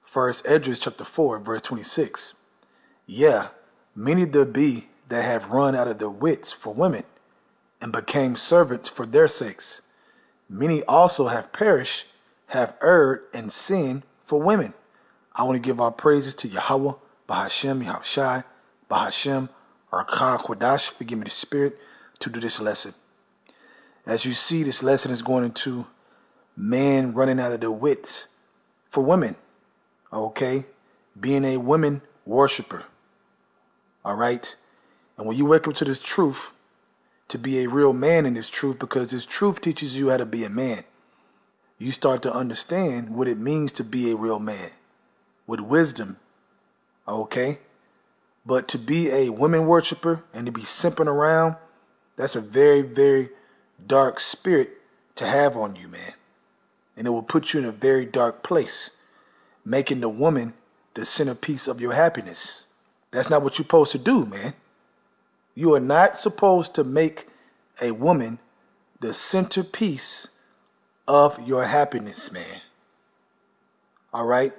First Esdras chapter 4, verse 26. Yeah, many there be that have run out of their wits for women, and became servants for their sakes. Many also have perished, have erred and sinned for women. I want to give our praises to Yahweh, Bahashem, Yahushai, Bahashem, or Kodash, forgive me the spirit, to do this lesson. As you see, this lesson is going into men running out of their wits for women. Okay? Being a women worshiper. All right? And when you wake up to this truth, to be a real man in this truth, because this truth teaches you how to be a man, you start to understand what it means to be a real man with wisdom. Okay? But to be a women worshiper and to be simping around, that's a very, very dark spirit to have on you, man. And it will put you in a very dark place, making the woman the centerpiece of your happiness. That's not what you're supposed to do, man. You are not supposed to make a woman the centerpiece of your happiness, man. All right?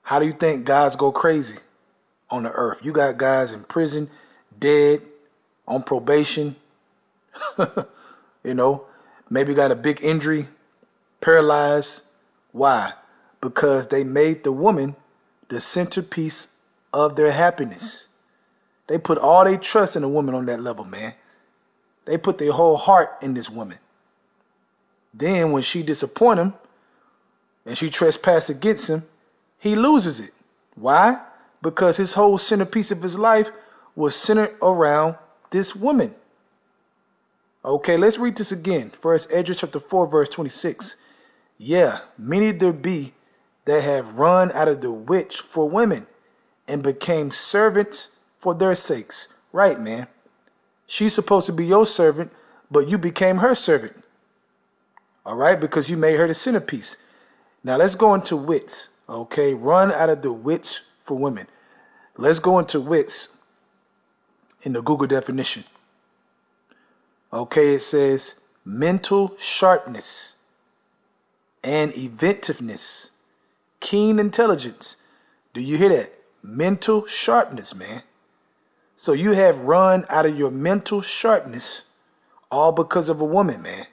How do you think guys go crazy on the earth? You got guys in prison, dead, on probation, maybe got a big injury, paralyzed. Why? Because they made the woman the centerpiece of their happiness. They put all their trust in a woman on that level, man. They put their whole heart in this woman. Then when she disappoints him and she trespasses against him, he loses it. Why? Because his whole centerpiece of his life was centered around this woman. Okay, let's read this again. First Esdras chapter 4, verse 26. Yeah, many there be that have run out of the wits for women and became servants for their sakes. Right, man. She's supposed to be your servant, but you became her servant. All right, because you made her the centerpiece. Now let's go into wits. Okay, run out of the wits for women. Let's go into wits in the Google definition. Okay, it says mental sharpness and inventiveness, keen intelligence. Do you hear that? Mental sharpness, man. So you have run out of your mental sharpness all because of a woman, man.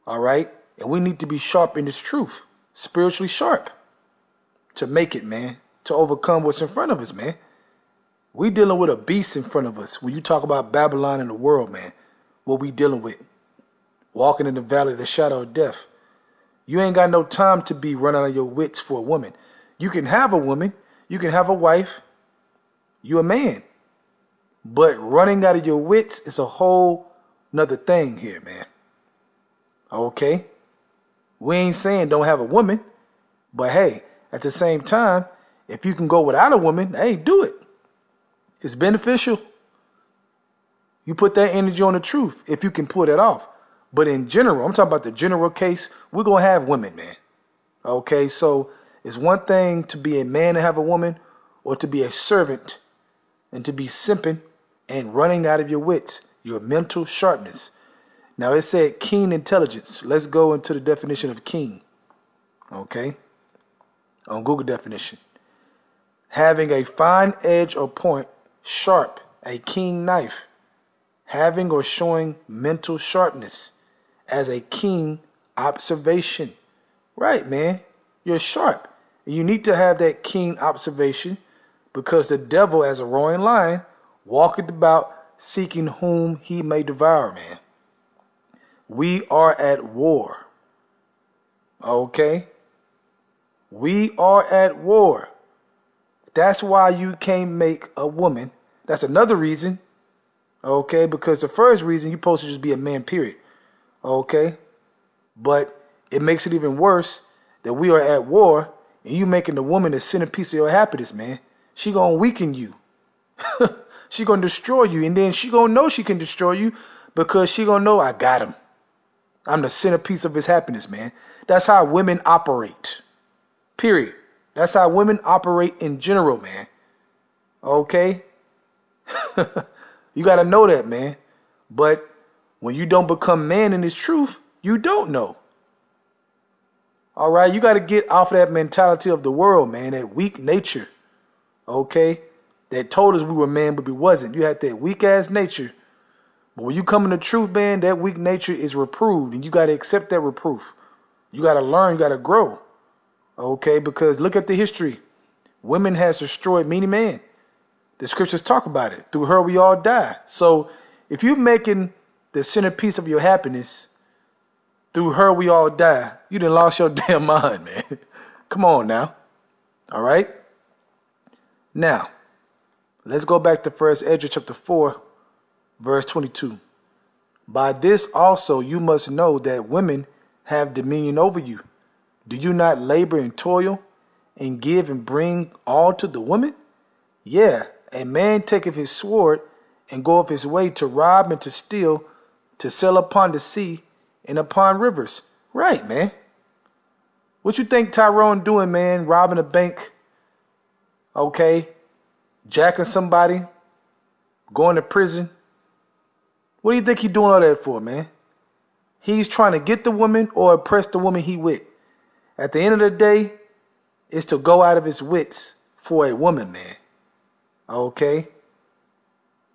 All right? And we need to be sharp in this truth, spiritually sharp, to make it, man, to overcome what's in front of us, man. We dealing with a beast in front of us. When you talk about Babylon in the world, man, what we dealing with, walking in the valley of the shadow of death. You ain't got no time to be running out of your wits for a woman. You can have a woman. You can have a wife. You a man. But running out of your wits is a whole nother thing here, man. Okay? We ain't saying don't have a woman. But hey, at the same time, if you can go without a woman, hey, do it. It's beneficial. You put that energy on the truth if you can pull that off. But in general, I'm talking about the general case, we're going to have women, man. Okay, so it's one thing to be a man and have a woman, or to be a servant and to be simping and running out of your wits, your mental sharpness. Now it said keen intelligence. Let's go into the definition of keen. Okay, on Google definition. Having a fine edge or point, sharp, a keen knife. Having or showing mental sharpness as a keen observation. Right, man. You're sharp. You need to have that keen observation because the devil, as a roaring lion, walketh about seeking whom he may devour, man. We are at war. Okay? We are at war. That's why you can't make a woman. That's another reason. Okay? Because the first reason, you're supposed to just be a man, period. Okay? But it makes it even worse that we are at war and you making the woman the centerpiece of your happiness, man. She gonna weaken you. She gonna destroy you. And then she gonna know she can destroy you because she gonna know I got him. I'm the centerpiece of his happiness, man. That's how women operate. Period. That's how women operate in general, man. Okay? You got to know that, man. But when you don't become man in this truth, you don't know. All right, you got to get off of that mentality of the world, man, that weak nature, okay, that told us we were man, but we wasn't. You had that weak-ass nature. But when you come in the truth, man, that weak nature is reproved, and you got to accept that reproof. You got to learn, you got to grow, okay, because look at the history. Women has destroyed many men. The scriptures talk about it. Through her, we all die. So if you're making the centerpiece of your happiness, through her, we all die, you done lost your damn mind, man. Come on now. All right? Now, let's go back to 1 Ezra chapter 4, verse 22. By this also you must know that women have dominion over you. Do you not labor and toil and give and bring all to the woman? Yeah, a man taketh his sword and goeth his way to rob and to steal, to sell upon the sea and upon rivers. Right, man. What you think Tyrone doing, man? Robbing a bank, okay, jacking somebody, going to prison. What do you think he doing all that for, man? He's trying to get the woman or oppress the woman he with. At the end of the day, it's to go out of his wits for a woman, man. Okay?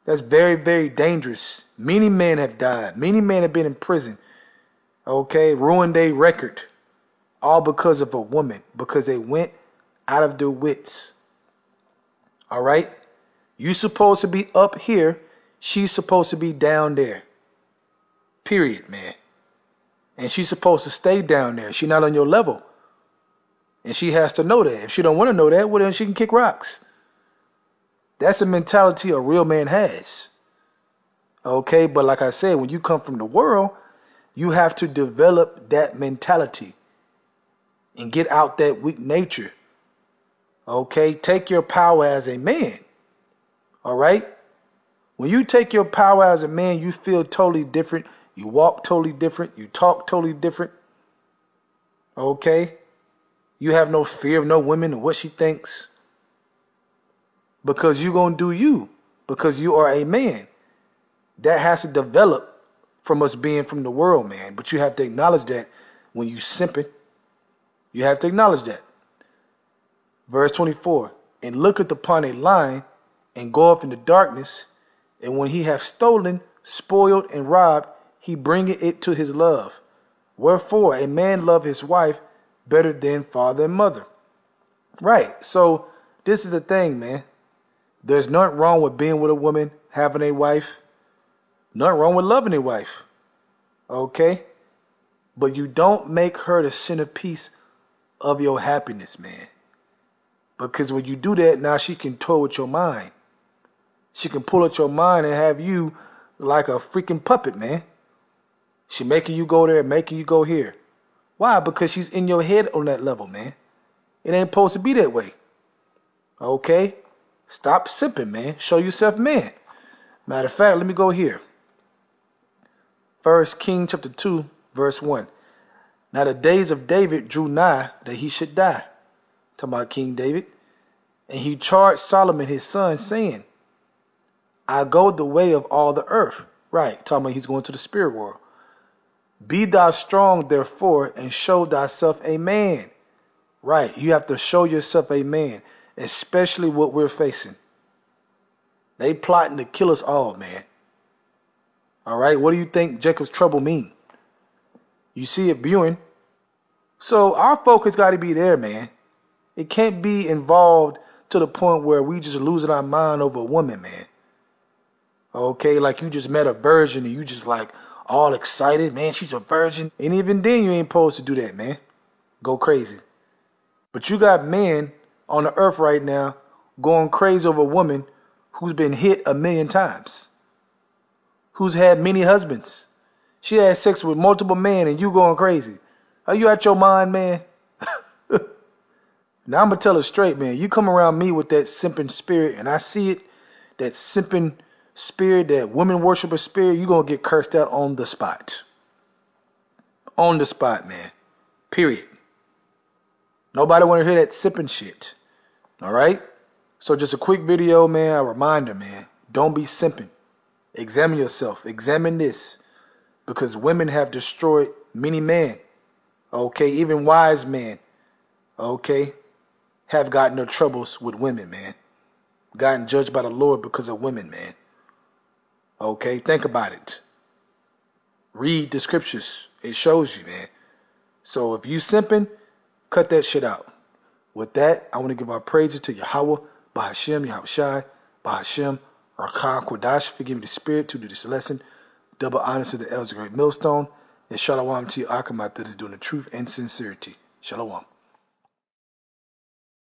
That's very, very dangerous. Many men have died. Many men have been in prison. Okay? Ruined their record. All because of a woman. Because they went out of their wits. All right? You supposed to be up here. She's supposed to be down there. Period, man. And she's supposed to stay down there. She's not on your level. And she has to know that. If she don't want to know that, well, then she can kick rocks. That's the mentality a real man has. Okay, but like I said, when you come from the world, you have to develop that mentality and get out that weak nature. Okay, take your power as a man. All right? When you take your power as a man, you feel totally different. You walk totally different. You talk totally different. Okay? You have no fear of no woman and what she thinks. Because you're going to do you. Because you are a man. That has to develop from us being from the world, man. But you have to acknowledge that when you simping. You have to acknowledge that. Verse 24. And looketh upon a lion and goeth in the darkness. And when he hath stolen, spoiled, and robbed, he bringeth it to his love. Wherefore a man love his wife better than father and mother. Right. So this is the thing, man. There's nothing wrong with being with a woman, having a wife. Nothing wrong with loving a wife. Okay? But you don't make her the centerpiece of your happiness, man. Because when you do that, now she can toy with your mind. She can pull at your mind and have you like a freaking puppet, man. She making you go there, making you go here. Why? Because she's in your head on that level, man. It ain't supposed to be that way. Okay? Stop sipping, man. Show yourself man. Matter of fact, let me go here. 1 Kings chapter 2, verse 1. Now the days of David drew nigh that he should die. Talking about King David. And he charged Solomon his son, saying, I go the way of all the earth. Right. Talking about he's going to the spirit world. Be thou strong, therefore, and show thyself a man. Right. You have to show yourself a man, especially what we're facing. They plotting to kill us all, man. All right. What do you think Jacob's trouble mean? You see it brewing. So our focus got to be there, man. It can't be involved to the point where we just losing our mind over a woman, man. Okay, like you just met a virgin and you just like all excited, man, she's a virgin. And even then you ain't supposed to do that, man. Go crazy. But you got men on the earth right now going crazy over a woman who's been hit 1,000,000 times. Who's had many husbands. She had sex with multiple men and you going crazy. Are you out your mind, man? Now I'm going to tell it straight, man. You come around me with that simping spirit and I see it, that simping spirit, that women worshiper spirit, you're going to get cursed out on the spot. On the spot, man. Period. Nobody want to hear that sipping shit. All right? So just a quick video, man. A reminder, man. Don't be simping. Examine yourself. Examine this. Because women have destroyed many men. Okay, even wise men, okay, have gotten their troubles with women, man. Gotten judged by the Lord because of women, man. Okay, think about it. Read the scriptures. It shows you, man. So if you simping, cut that shit out. With that, I want to give our praises to Yahweh, Bahashem, Yahushai, Bahashem, Rakah, Kodash, forgive me the spirit to do this lesson. Double honors to the elders of the great millstone. And shalom to your Akamata that is doing the truth and sincerity. Shalom.